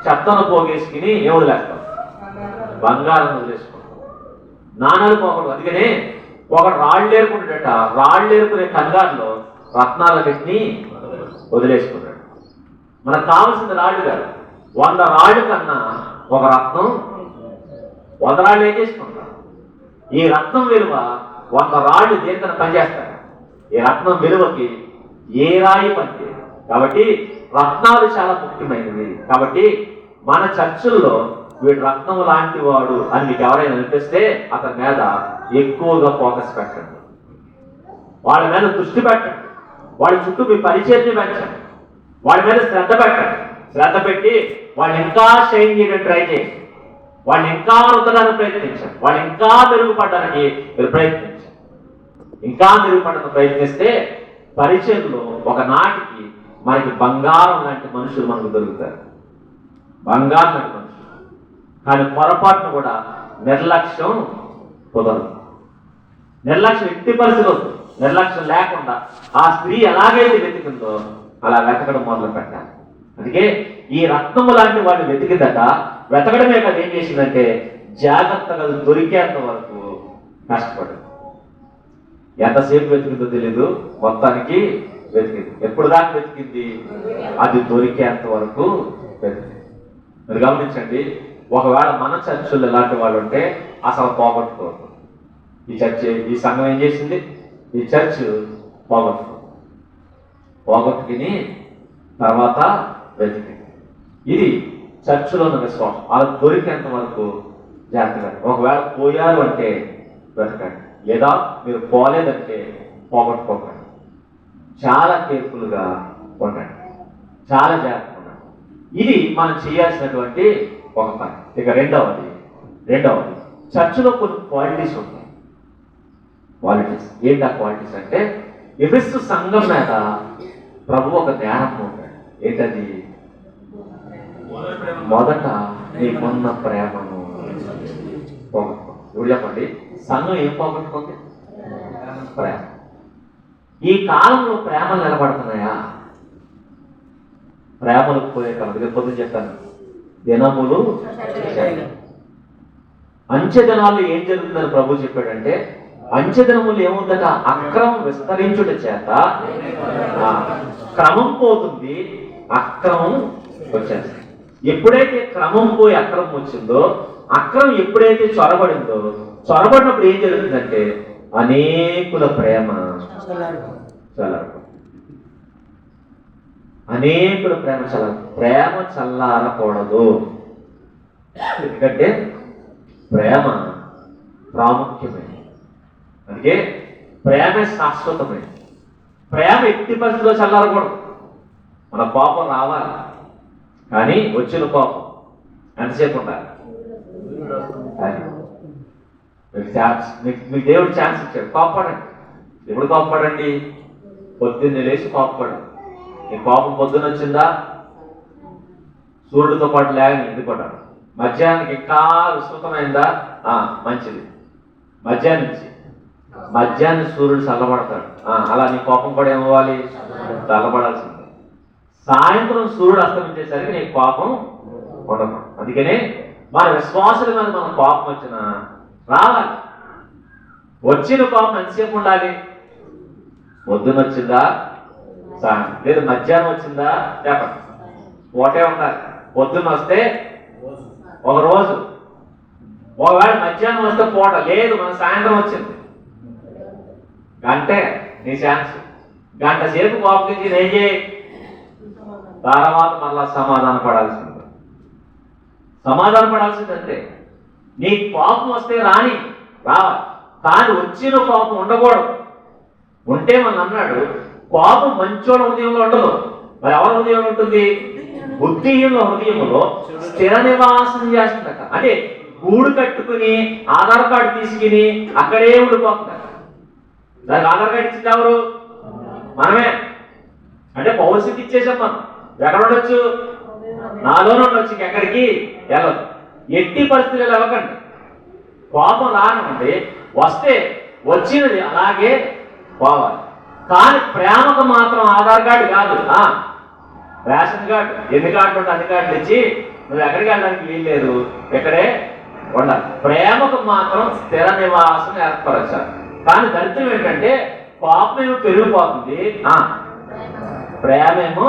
చెత్తను పోగేసుకుని ఏం వదిలేస్తాం? బంగారం వదిలేసుకుంటాం, నాణాలు పోకూడదు. అందుకనే ఒకడు రాళ్ళు ఏరుకుంటాడట, రాళ్ళు ఏరుకునే కంగారులో రత్నాలన్నింటినీ వదిలేసుకున్నాడు. మనకు కావాల్సిన రాళ్ళు కాదు, 100 రాళ్ళు కన్నా ఒక రత్నం, 100 రాళ్ళు ఏం చేసుకుంటారు? ఈ రత్నం విలువ 100 రాళ్ళు దేనికన్నా పనిచేస్తాడు. ఈ రత్నం విలువకి ఏ రాయి పనిచేయదు. కాబట్టి రత్నాలు చాలా ముఖ్యమైనవి. కాబట్టి మన చర్చల్లో వీడు రత్నం లాంటి వాడు అని మీకు ఎవరైనా అనిపిస్తే అతని మీద ఎక్కువగా ఫోకస్ పెట్టండి, వాళ్ళ మీద దృష్టి పెట్టండి, వాళ్ళ చుట్టూ మీ పరిచర్ని పెంచండి, వాళ్ళ మీద శ్రద్ధ పెట్టండి. శ్రద్ధ పెట్టి వాళ్ళు ఇంకా షైన్ చేయడానికి ట్రై చేయండి, వాళ్ళు ఇంకా రుద్దడానికి ప్రయత్నించండి, వాళ్ళు ఇంకా మెరుగుపడడానికి మీరు ప్రయత్నించండి. ఇంకా మెరుగుపడడానికి ప్రయత్నిస్తే పరిచయంలో ఒకనాటికి మనకి బంగారం లాంటి మనుషులు మనకు దొరుకుతారు, బంగారం లాంటి మనుషులు. కానీ పొరపాటును కూడా నిర్లక్ష్యం కుదరదు. నిర్లక్ష్యం ఎట్టి పరిస్థితులు, నిర్లక్ష్యం లేకుండా ఆ స్త్రీ ఎలాగైతే వెతికిందో అలా వెతకడం మొదలు పెట్టాలి. అందుకే ఈ రత్నము లాంటి వాడిని వెతికిందట. వెతకడమే కదా ఏం చేసిందంటే జాగ్రత్తగా దొరికేంత వరకు కష్టపడింది. ఎంతసేపు వెతికిందో తెలీదు, మొత్తానికి వెతికింది. ఎప్పుడు దాకా వెతికింది? అది దొరికేంత వరకు వెతికింది. మీరు గమనించండి, ఒకవేళ మన చర్చిలో ఇలాంటి వాళ్ళు ఉంటే అసలు పోగొట్టుకోరు. ఈ సంఘం ఏం చేసింది? ఈ చర్చ్ పోగొట్టుకుని తర్వాత వెతికింది. ఇది చర్చిలో ఉన్న విశ్వాసం. అలా దొరికేంత వరకు జాగ్రత్తగా. ఒకవేళ పోయారు అంటే వెతకండి, లేదా మీరు పోలేదంటే పోగొట్టుకోకండి. చాలా కేర్ఫుల్గా ఉండండి, చాలా జాగ్రత్తగా ఉండండి. ఇది మనం చేయాల్సినటువంటి ఒక పని. ఇక రెండవది చర్చిలో కొన్ని క్వాలిటీస్ ఉంటాయి. క్వాలిటీస్ ఏంటి? ఆ క్వాలిటీస్ అంటే ఎఫెసు సంఘం మీద ప్రభు ఒక ధ్యానం ఉంటాడు. ఏంటది? మొదట నీకున్న ప్రేమను పోగొట్టుకో. ఇప్పుడు చెప్పండి, సంఘం ఏం పోగొట్టుకుంది? ప్రేమ. ఈ కాలంలో ప్రేమలు నిలబడుతున్నాయా? ప్రేమలకు పోయే కాలం. పొద్దున చెప్పాను, దినములు అంచె దినాలు ఏం జరుగుతుందని ప్రభు చెప్పాడంటే, అంచె దినములు ఏముందట? అక్రమం విస్తరించుట చేత క్రమం పోతుంది, అక్రమం వచ్చేస్తుంది. ఎప్పుడైతే క్రమం పోయి అక్రమం వచ్చిందో, అక్రమం ఎప్పుడైతే చొరబడినప్పుడు ఏం జరుగుతుందంటే అనేకుల ప్రేమ ప్రేమ చల్లారకూడదు. ఎందుకంటే ప్రేమ ప్రాముఖ్యమైనది. అందుకే ప్రేమ శాశ్వతమైనది. ప్రేమ ఎట్టి పరిస్థితిలో చల్లారకూడదు. మన కోపం రావాలి, కానీ వచ్చిన కోపం ఎంతసేపు ఉండాలి? మీకు దేవుడు ఛాన్స్ ఇచ్చాడు, కోపపడండి. ఎప్పుడు కోపపడండి? పొద్దున్నే లేచి కోపపడండి. నీ కోపం పొద్దున్న వచ్చిందా? సూర్యుడితో పాటు లేని ఎందుకుంటారు. మధ్యాహ్నానికి ఇంకా విస్తృతమైందా? మంచిది. మధ్యాహ్నం సూర్యుడు చల్లబడతాడు. అలా నీ కోపం కూడా ఏమవ్వాలి? చల్లబడాల్సిందే. సాయంత్రం సూర్యుడు అస్తమించేసరికి నీ కోపం ఉండదు. అందుకనే మన విశ్వాసుల మీద మన కోపం వచ్చిన రావాలి. వచ్చిన కోపం ఎంతసేపు ఉండాలి? పొద్దున వచ్చిందా? లేదు మధ్యాహ్నం వచ్చిందా? చెప్పండి. ఒకటే ఉండాలి. పొద్దున్న వస్తే ఒక రోజు, ఒకవేళ మధ్యాహ్నం వస్తే పూట, లేదు మన సాయంత్రం వచ్చింది అంటే నీ ఛాన్స్. గంట సేపు కోపగించి ఏం చేయి, తర్వాత మళ్ళా సమాధాన పడాల్సిందంటే. నీ కోపం వస్తే రావాలి, కానీ వచ్చిన కోపం ఉండకూడదు. ఉంటే మన అన్నాడు, కోపం మంచోళ్ళ హృదయంలో ఉండదు, మరి ఎవరి హృదయంలో ఉంటుంది? బుద్ధిహీనుల హృదయంలో స్థిర నివాసం చేస్తుందట. అంటే గూడు కట్టుకుని ఆధార్ కార్డు తీసుకుని అక్కడే ఉండిపోతుందట. దానికి ఆధార్ కార్డు ఇచ్చింది ఎవరు? మనమే. అంటే పౌరస్థితి ఇచ్చేసాం మనం. ఎక్కడ ఉండొచ్చు? నాలోనే ఉండొచ్చు, ఎక్కడికి వెళ్ళదు. ఎట్టి పరిస్థితులు వెళ్ళకండి. కోపం రానండి, వస్తే వచ్చినది అలాగే పోవాలి. కానీ ప్రేమకు మాత్రం ఆధార్ కార్డు కాదు, రేషన్ కార్డు. ఎన్ని కార్డులు ఉంటే అన్ని కార్డులు ఇచ్చి నువ్వు ఎక్కడికి వెళ్ళడానికి వీల్లేదు, ఇక్కడే ఉండాలి. ప్రేమకు మాత్రం స్థిర నివాసం ఏర్పరచాలి. కానీ దరిద్రం ఏంటంటే కోపం ఏమో పెరిగిపోతుంది, ప్రేమేమో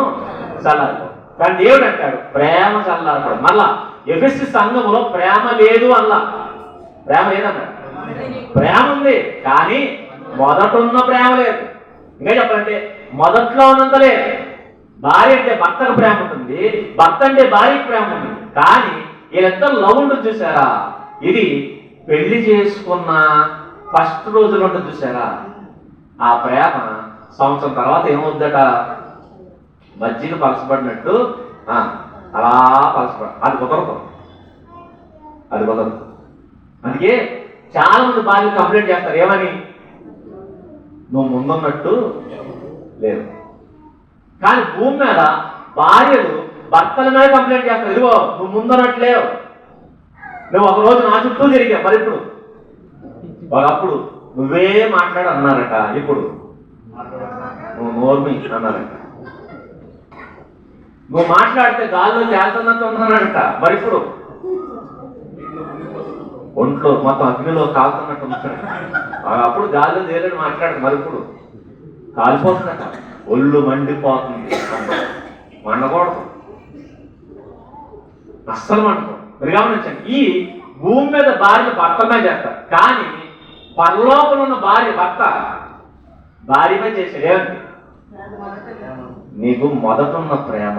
చల్లారిపోతుంది. కానీ దేవుడు అంటాడు ప్రేమ చల్లారిపోతుంది. మళ్ళా ఎఫెసు సంఘములో ప్రేమ లేదు అల్లా. ప్రేమ లేదన్నాడు. ప్రేమ ఉంది, కానీ మొదట ఉన్న ప్రేమ లేదు. ఇంకా చెప్పాలంటే మొదట్లో ఉన్నంత లేదు. భార్య అంటే భర్తకు ప్రేమ ఉంటుంది, భర్త అంటే భార్యకు ప్రేమ ఉంటుంది. కానీ వీళ్ళిద్దరు లవ్ ఉంటుంది చూసారా, ఇది పెళ్లి చేసుకున్న ఫస్ట్ రోజులు ఉంటుంది చూసారా, ఆ ప్రేమ సంవత్సరం తర్వాత ఏమవుద్దట? మజ్జిగ పలసపడినట్టు అలా అది కుదరదు. అందుకే చాలా మంది భార్యలు కంప్లైంట్ చేస్తారు, ఏమని? నువ్వు ముందున్నట్టు లేదు. కానీ భూమి మీద భార్యలు భర్తల మీద కంప్లైంట్ చేస్తారు, ఇదిగో నువ్వు ముందున్నట్లేవు, నువ్వు ఒకరోజు నా చుట్టూ తిరిగావు, మరి ఇప్పుడు ఒకప్పుడు నువ్వే మాట్లాడు అన్నారట, ఇప్పుడు నువ్వు నోర్మి అన్నారట. నువ్వు మాట్లాడితే గాల్లో తేలుతున్నట్టు ఉన్నారట, మరి ఇప్పుడు ఒంట్లో మొత్తం అగ్నిలో కాలుతున్నట్టు ఉంటాడు. అప్పుడు గాల్లో తేలని మాట్లాడు, మరి ఇప్పుడు కాలిపోతుందట, ఒళ్ళు మండిపోతుంది. మండకూడదు, అస్సలు మండకూడదు. మీరు గమనించండి, ఈ భూమి మీద భార్యలు భర్తమే చేస్తారు, కానీ పరలోకంలో ఉన్న భార్య మీద చేశాడు. ఏమండి? నీకు మొదట ఉన్న ప్రేమ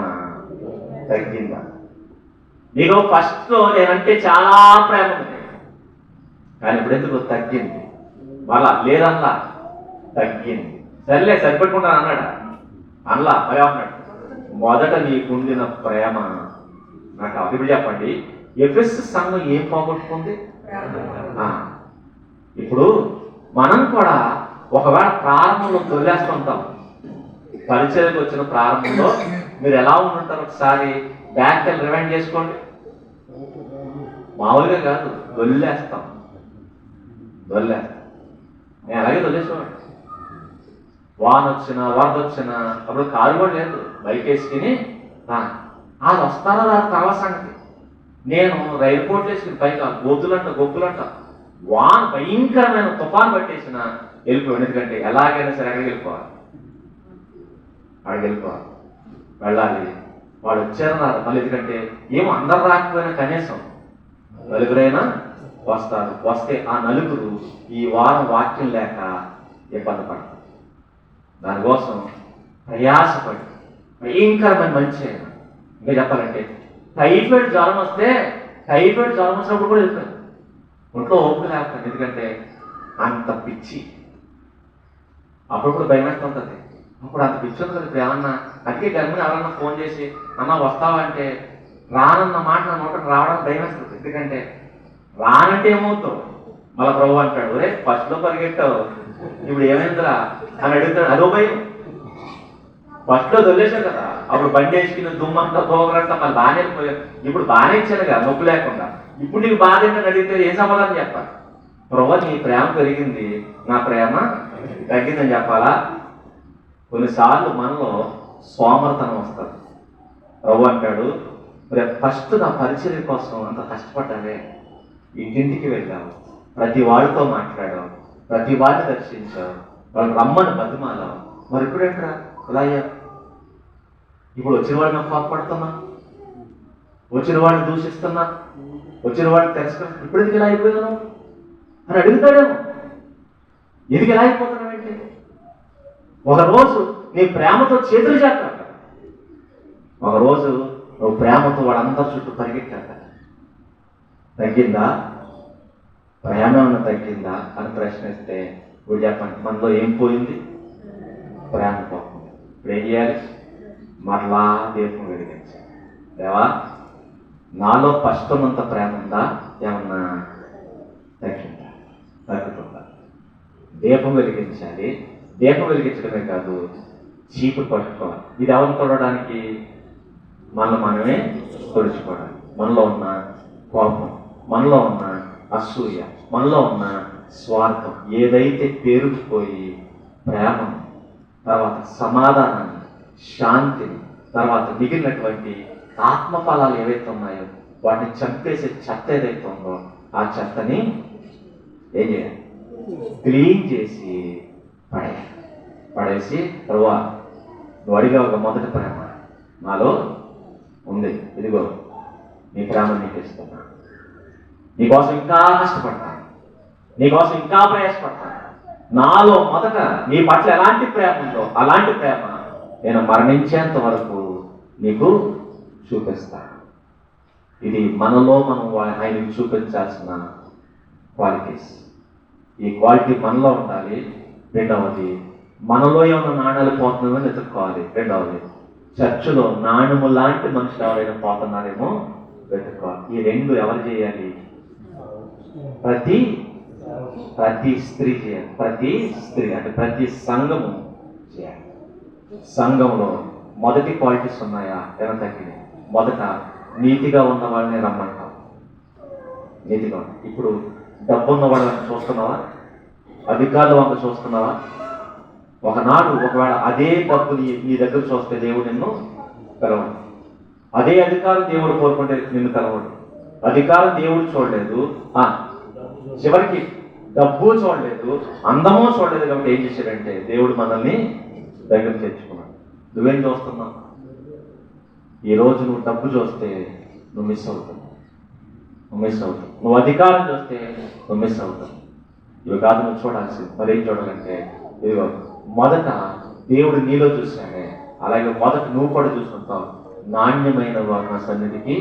తగ్గిందా? నీకు ఫస్ట్లో నేనంటే చాలా ప్రేమ ఉంది, కానీ ఇప్పుడు ఎందుకు తగ్గింది? మళ్ళా లేదల్లా తగ్గింది. సర్లే సరిపెట్టుకుంటాను అన్నాడా? అల్లా మరి అన్నాడు, మొదట నీకుండిన ప్రేమ నాకు. ఇప్పుడు చెప్పండి, ఎఫెసు సంఘం ఏం పోగొట్టుకుంది? ఇప్పుడు మనం కూడా ఒకవేళ ప్రారంభంలో తొలివేస్తుంటాం. పరిచయకు వచ్చిన ప్రారంభంలో మీరు ఎలా ఉంటుంటారు? ఒకసారి బ్యాక్ వెళ్ళి రివైండ్ చేసుకోండి. మామూలుగా కాదు, దొల్లేస్తాం. నేను అలాగే దొల్లేసేవాడు. వాన వచ్చినా వరద వచ్చినా అప్పుడు కారు కూడా లేదు, బైక్ వేసుకుని అది వస్తారో రాదు తర్వాత సంగతి. నేను రైలు పోట్లు వేసుకుని పైగా గొప్పులంట వాన భయంకరమైన తుఫాను పట్టేసిన వెళ్ళిపోయాడు. ఎందుకంటే ఎలాగైనా సరే అక్కడికి వెళ్ళిపోవాలి, వెళ్ళాలి. వాడు వచ్చారన్నారు మళ్ళీ, ఎందుకంటే ఏమో అందరు రాకపోయినా కనీసం నలుగురైనా వస్తారు. వస్తే ఆ నలుగురు ఈ వారం వాక్యం లేక ఇబ్బంది పడతారు. దానికోసం ప్రయాసపడి భయంకరమైన మంచి. ఇంకా చెప్పాలంటే టైఫాయిడ్ జ్వరం వచ్చినప్పుడు కూడా వెళ్ళిపోయారు. ఒంట్లో ఓపిక లేకపోయింది, ఎందుకంటే అంత పిచ్చి. అప్పుడప్పుడు భయం వేస్తుంటుంది. అప్పుడు అంత పిచ్చి ఉంటుంది. ఇప్పుడు ఏమన్నా అందుకే గర్భిణి ఎవరన్నా ఫోన్ చేసి అన్న వస్తావా అంటే రానన్న మాట నా నోటకు రావడానికి భయం వేస్తుంది. ఎందుకంటే రానంటే ఏమవుతావు? మళ్ళీ ప్రభు అంటాడు, ఒరే ఫస్ట్లో పరిగెట్టావు, ఇప్పుడు ఏమైందిరా అని అడుగుతాడు. అదో భయం. ఫస్ట్లో దొల్లేశావు కదా, అప్పుడు బండి వేసుకుని దుమ్మంతా పోగలంతా మళ్ళీ బాగానే పోయావు. ఇప్పుడు బాగానే ఇచ్చాను కదా నొప్పి లేకుండా. ఇప్పుడు నీకు బాధ ఏంటని అడిగితే ఏం సమాధానం చెప్పాలి? ప్రభు నీ ప్రేమ పెరిగింది, నా ప్రేమ తగ్గిందని చెప్పాలా? కొన్నిసార్లు మనలో సోమరతనం వస్తుంది. ప్రభు అంటాడు, ఫస్ట్ నా పరిచర్య కోసం అంత కష్టపడ్డావే, ఇంటింటికి వెళ్ళావు, ప్రతి వాడితో మాట్లాడావు, ప్రతి వాడిని దర్శించావు, వాళ్ళు రమ్మని బతిమాలావు. మరి ఇప్పుడేంట్రా ఇలా అయ్యా? ఇప్పుడు వచ్చిన వాడిని నాకు కోపపడుతున్నా, వచ్చిన వాడిని దూషిస్తున్నా, వచ్చిన వాడిని తెలుసుకున్నా, ఇప్పుడు ఎందుకు ఇలా అయిపోయాను అని అడుగుతాడేమో. ఎందుకు ఎలా అయిపోతున్నావేంటి? ఒకరోజు నీ ప్రేమతో చేతులు చేస్తావు, ఒకరోజు నువ్వు ప్రేమతో వాడంతా చుట్టూ పరిగెట్టాక తగ్గిందా? ప్రేమ ఏమన్నా తగ్గిందా అని ప్రశ్నిస్తే ఇప్పుడు చెప్పండి, మనలో ఏం పోయింది? ప్రేమ పోతుంది. ఇప్పుడు ఏం చేయాలి? మరలా దీపం వెలిగించాలి. దేవా, నాలో ఫస్ట్ ఉన్నంత ప్రేమ ఉందా? ఏమన్నా తగ్గిందా? తగ్గుతుందా? దీపం వెలిగించాలి. దీపం వెలిగించడమే కాదు, చీపురు పట్టుకోవాలి. ఇది ఎవరు తొడడానికి? మనమే తొడుచుకోవడానికి. మనలో ఉన్న కోపం, మనలో ఉన్న అసూయ, మనలో ఉన్న స్వార్థం ఏదైతే పేరుకుపోయి ప్రేమను, తర్వాత సమాధానాన్ని, శాంతిని, తర్వాత మిగిలినటువంటి ఆత్మఫలాలు ఏవైతే ఉన్నాయో వాటిని చంపేసే చెత్త ఏదైతే ఉందో ఆ చెత్తని ఏం చేయాలి? క్లీన్ చేసి పడేసి తరువా నువ్వు అడిగావు మొదటి ప్రేమ నాలో ఉంది, ఇదిగో నీ ప్రేమ నీకు ఇస్తున్నా, నీకోసం ఇంకా కష్టపడతాను, నీకోసం ఇంకా ప్రయాసపడతాను. నాలో మొదట నీ పట్ల ఎలాంటి ప్రేమ ఉందో అలాంటి ప్రేమ నేను మరణించేంత వరకు నీకు చూపిస్తాను. ఇది మనలో మనం ఆయనకు చూపించాల్సిన క్వాలిటీస్. ఈ క్వాలిటీ మనలో ఉండాలి. రెండవది, మనలో ఏమైనా నాణ్యాలు పోతున్నామో వెతుక్కోవాలి. రెండవది, చర్చిలో నాణ్యము లాంటి మనుషులు ఎవరైనా పోతున్నారేమో వెతుక్కోవాలి. ఈ రెండు ఎవరు చేయాలి? ప్రతి స్త్రీ చేయాలి. ప్రతి స్త్రీ అంటే ప్రతి సంఘము చేయాలి. సంఘంలో మొదటి క్వాలిటీస్ ఉన్నాయా? ఏమైనా తగ్గినాయి. మొదట నీతిగా ఉన్న వాళ్ళని రమ్మంటాం. నీతిగా ఇప్పుడు డబ్బున్న వాళ్ళని చూస్తున్నావా? అధికారుల వంక చూస్తున్నావా? ఒకనాడు ఒకవేళ అదే డబ్బు నీ దగ్గర చూస్తే దేవుడు నిన్ను కలవడు. అదే అధికారం దేవుడు కోరుకుంటే నిన్ను కలవడు. అధికారం దేవుడు చూడలేదు, చివరికి డబ్బు చూడలేదు, అందమో చూడలేదు. కాబట్టి ఏం చేశాడంటే దేవుడు మనల్ని దగ్గర తెచ్చుకున్నాడు. నువ్వేం చూస్తున్నావు? ఈరోజు నువ్వు డబ్బు చూస్తే నువ్వు మిస్ అవుతున్నావు. నువ్వు మిస్ అవుతావు. నువ్వు అధికారం చూస్తే నువ్వు మిస్ అవుతావు. ఇవి కాదు నువ్వు చూడాల్సింది. మరేం చూడాలంటే ఇదిగో మొదట దేవుడు నీలో చూశాడే, అలాగే మొదట నువ్వు కూడా చూసుకుంటావు. నాణ్యమైన వారు నా సన్నిధికి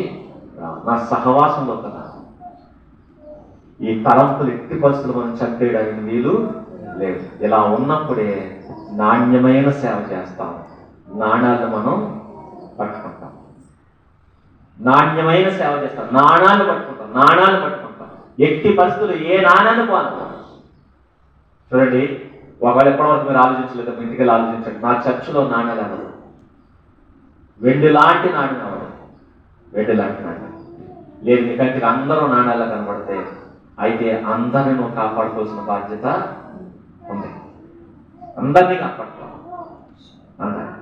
నా సహవాసంలో కదా. ఈ తలంపులు ఎట్టి పరిస్థితులు మనం చంపేయడానికి వీలు లేదు. ఇలా ఉన్నప్పుడే నాణ్యమైన సేవ చేస్తాం. నాణాలను మనం పట్టుకుంటాం. నాణ్యమైన సేవ చేస్తాం. నాణాలు పట్టుకుంటాం. ఎట్టి పరిస్థితులు ఏ నాణ్యాన్ని పోతాం. చూడండి, ఒకవేళ ఎప్పటివరకు మీరు ఆలోచించలేదు, మీ ఇంటికి ఆలోచించండి. నా చర్చిలో నాణ్యాలు ఎవరు? వెండి లాంటి నాణ్యం ఎవరు? వెండి లాంటి నాణ్యం లేదు. మీ కంటికి అందరూ నాణ్యాలు కనబడితే అయితే అందరినీ నువ్వు కాపాడుకోవాల్సిన బాధ్యత ఉంది. అందరినీ కాపాడుకోవాలి. అందరినీ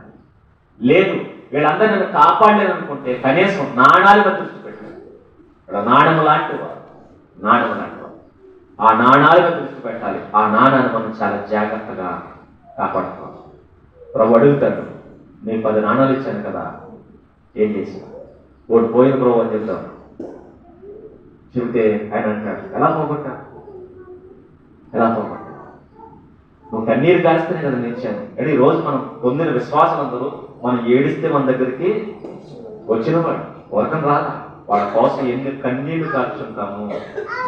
లేదు, వీళ్ళందరూ నేను కాపాడలేదు అనుకుంటే కనీసం నాణాల మీద దృష్టి పెట్టాడు. ఇక్కడ నాణ్యం లాంటి వారు. ఆ నాణాల మీద దృష్టి పెట్టాలి. ఆ నాణాన్ని మనం చాలా జాగ్రత్తగా కాపాడుకోవాలి. ప్రభు అడుగుతాడు, నేను 10 నాణాలు ఇచ్చాను కదా, ఏం చేసినా? ఒకటి పోయిన ప్రభు అని చెప్తాను. చెబితే ఆయన అంటాడు, ఎలా పోగొట్టా? నువ్వు కన్నీరు కాస్తేనే కదా నేను ఇచ్చాను. అంటే ఈరోజు మనం పొందిన విశ్వాసులందరూ మనం ఏడిస్తే మన దగ్గరికి వచ్చిన వాడు వర్గం రాదా? వాళ్ళ కోసం ఎన్ని కన్నీళ్లు కార్చుంటాము,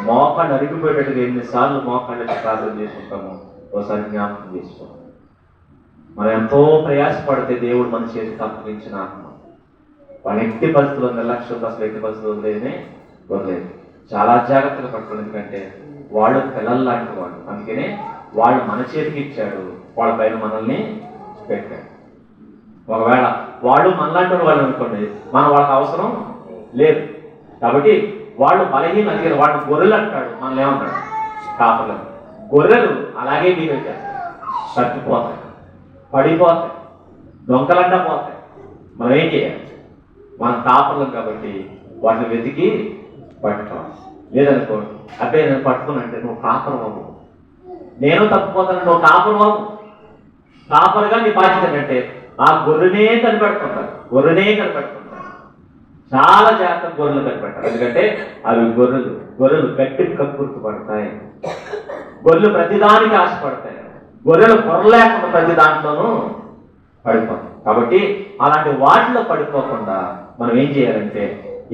మోకాళ్ళు అరిగిపోయేటట్టుగా ఎన్నిసార్లు మోకాళ్ళు ప్రార్థన చేసుకుంటాము. ఒకసారి జ్ఞాపకం చేసుకో. మనం ఎంతో ప్రయాసపడితే దేవుడు మన చేతికి అప్పగించిన ఆత్మ. వాళ్ళ ఎట్టి పరిస్థితుల్లో నిర్లక్ష్యం అసలు ఎట్టి పరిస్థితులు వదిలేదు. చాలా జాగ్రత్తగా పట్టుకోండి. ఎందుకంటే వాళ్ళు పిల్లలు లాంటి వాళ్ళు. అందుకనే వాళ్ళు మన చేతికి ఇచ్చాడు, వాళ్ళ పైన మనల్ని పెట్టాడు. ఒకవేళ వాళ్ళు మనలాంటి వాళ్ళు అనుకోండి, మనం వాళ్ళకి అవసరం లేదు. కాబట్టి వాళ్ళు బలహీన అడిగారు. వాళ్ళు గొర్రెలు అంటాడు, మనల్ని ఏమంటాడు? కాపర్లు. గొర్రెలు అలాగే బిహేవ్ చేస్తాయి, తప్పిపోతాయి, పడిపోతాయి, దొంగలంటా పోతాయి. మనం ఏం చేయాలి? మనం కాపర్లం కాబట్టి వాటిని వెతికి పట్టుకోవాలి. లేదనుకో, అబ్బే నేను పట్టుకున్నంటే నువ్వు కాపరం అవ్వు, నేను తప్పిపోతాను, నువ్వు కాపరం అవ్వు. కాపరుగా నీ బాధ్యత ఏంటంటే ఆ గొర్రెనే కనిపెడుతుంటారు. చాలా జాగ్రత్తగా గొర్రెలు కనిపెట్టాలి. ఎందుకంటే అవి గొర్రెలు గట్టి కక్కుర్తి పడతాయి. గొర్రెలు ప్రతిదానికి ఆశపడతాయి. గొర్రెలు పొరలేకుండా ప్రతి దాంట్లోనూ పడిపోతాయి. కాబట్టి అలాంటి వాటిలో పడిపోకుండా మనం ఏం చేయాలంటే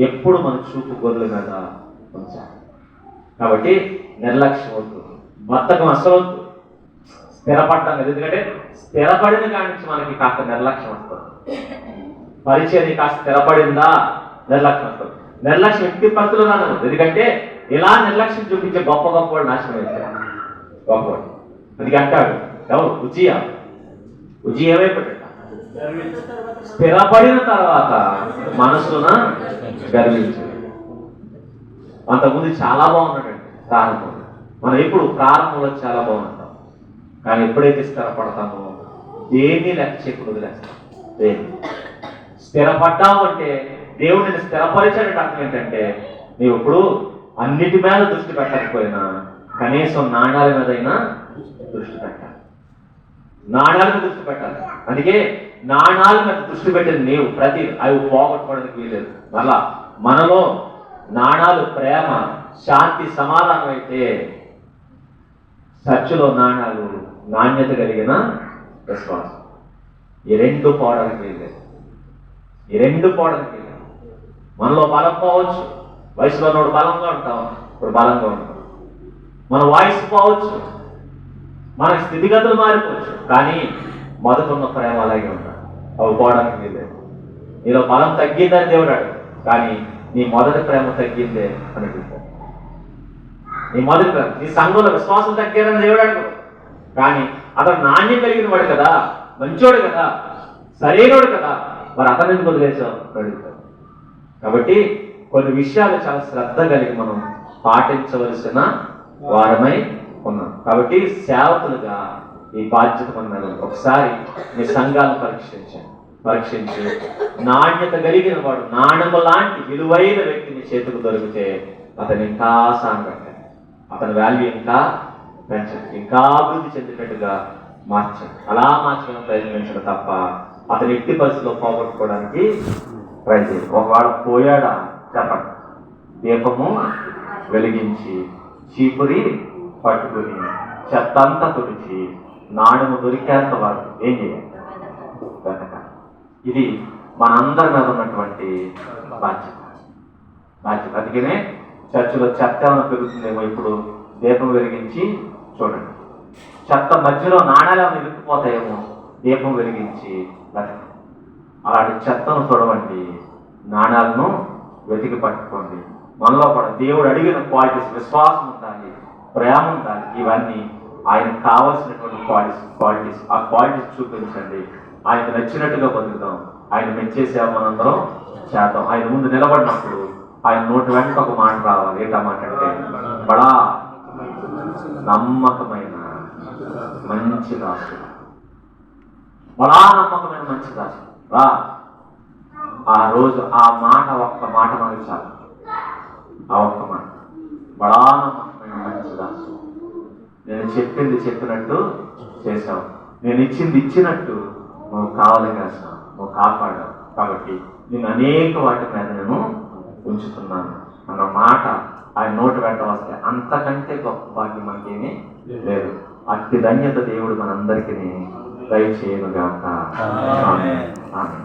ఎప్పుడు మన చూపు గొర్రెల మీద ఉంచాలి. కాబట్టి నిర్లక్ష్యం వద్దు, బద్ధకం అసలు వద్దు, స్థిరపడటం లేదు. ఎందుకంటే స్థిరపడిన కాడి నుంచి మనకి కాస్త నిర్లక్ష్యం వస్తుంది. పరిచయం కాస్త స్థిరపడిందా నిర్లక్ష్యం వస్తుంది. నిర్లక్ష్యం ఎట్టి పరిస్థితుల్లో రాదు. ఎందుకంటే ఇలా నిర్లక్ష్యం చూపించే గొప్ప వాళ్ళు నాశనం అవుతారు. గొప్పవాడు అందుకే అంటాడు ఎవరు? ఉజ్జి ఏమైపోయాడు? స్థిరపడిన తర్వాత మనసున గర్వించాడు. అంతకుముందు చాలా బాగున్నాడండి ప్రారంభంలో. మనం ఎప్పుడు ప్రారంభంలో చాలా బాగుంటాం, కానీ ఎప్పుడైతే స్థిరపడతామో దేన్ని లెక్క చేయకుండా వదిలేస్తాం. దేన్ని స్థిరపడ్డాము అంటే దేవుడిని స్థిరపరిచాడంటే అర్థం ఏంటంటే నీవు ఇప్పుడు అన్నిటి మీద దృష్టి పెట్టకపోయినా కనీసం నాణ్యాల మీదైనా దృష్టి పెట్టాలి. అందుకే నాణాల మీద దృష్టి పెట్టిన నీవు అవి పోగొట్టుకోవడానికి వీలేదు. మళ్ళా మనలో నాణాలు ప్రేమ, శాంతి, సమాధానం అయితే చర్చిలో నాణాలు నాణ్యత కలిగిన విశ్వాసం. ఈ రెండు పోవడానికి వీలేదు. మనలో బలం పోవచ్చు. వయసులో ఉన్నప్పుడు బలంగా ఉంటాం, ఇప్పుడు బలంగా ఉంటాం. మన వాయిస్ పోవచ్చు, మన స్థితిగతులు మారిపోవచ్చు, కానీ మొదట ఉన్న ప్రేమ అలాగే ఉంటాడు. అవి పోవడానికి వీలేదు. నీలో బలం తగ్గిందని దేవుడాడు, కానీ నీ మొదటి ప్రేమ తగ్గిందే అని నీ మొదటి ప్రేమ, నీ సంఘంలో విశ్వాసం తగ్గారని దేవుడాడు, కానీ అతను నాణ్యం కలిగిన వాడు కదా, మంచోడు కదా, సరైనోడు కదా, మరి అతను ఎందుకు వదిలేసావు అడుగుతాడు. కాబట్టి కొన్ని విషయాలు చాలా శ్రద్ధ కలిగి మనం పాటించవలసిన వారమై ఉన్నాం. కాబట్టి సేవకులుగా ఈ బాధ్యత మన మీద. ఒకసారి మీ సంఘాలను పరీక్షించి నాణ్యత కలిగిన వాడు, నాణ్యము లాంటి విలువైన వ్యక్తి మీ చేతికి దొరికితే అతను ఇంకా సాగబెట్టాలి, అతని వాల్యూ ఇంకా పెంచండి, ఇంకా అభివృద్ధి చెందేటట్టుగా మార్చండి. అలా మార్చడం ప్రయత్నించడం తప్ప అతను ఎట్టి పరిస్థితుల్లో పోగొట్టుకోవడానికి ప్రయత్నించండి. ఒకవాడు పోయాడా చెప్పండి, దీపము వెలిగించి చీపురి పట్టుకుని చెత్తంతా తుడిచి నాణ్యము దొరికేంత వరకు ఏం చేయాలి? వెతకాలి. ఇది మనందరి మీద ఉన్నటువంటి బాధ్యత. అందుకనే చర్చిలో చెత్త ఏమైనా పెరుగుతుందేమో ఇప్పుడు దీపం వెలిగించి చూడండి. చెత్త మధ్యలో నాణ్యాలు ఏమైనా ఇరుక్కుపోతాయేమో దీపం వెలిగించి వెతకండి. అలాంటి చెత్తను చూడవండి, నాణ్యాలను వెతికి పట్టుకోండి. మనలో కూడా దేవుడు అడిగిన క్వాలిటీస్, విశ్వాసం ఉండాలి, ప్రేమ ఉండాలి. ఇవన్నీ ఆయనకు కావాల్సినటువంటి క్వాలిటీస్. ఆ క్వాలిటీస్ చూపించండి. ఆయనకు నచ్చినట్టుగా బతుకుదాం. ఆయన మెచ్చే సేవ మనందరం చేద్దాం. ఆయన ముందు నిలబడినప్పుడు ఆయన నోటి వెంట ఒక మాట రావాలి. ఏంటా మాట అంటే, బడా నమ్మకమైన మంచి దాసు, బడా నమ్మకమైన మంచి దాసు రా. ఆ రోజు ఆ మాట, ఒక్క మాట మనకి చాలు. ఆ ఒక్క మాట, బడా నమ్మకమైన మంచి దాసు, నేను చెప్పింది చెప్పినట్టు చేశావు, నేను ఇచ్చింది ఇచ్చినట్టు నువ్వు కావాలి కాసావు, నువ్వు కాపాడావు, కాబట్టి నేను అనేక వాటి మీద నేను ఉంచుతున్నాను అన్న మాట ఆయన నోటి వెంట వస్తే అంతకంటే గొప్ప భాగ్యం మనకేమీ లేదు. అతి ధన్యత దేవుడు మనందరికీ దయచేయనుగాక. ఆమేన్.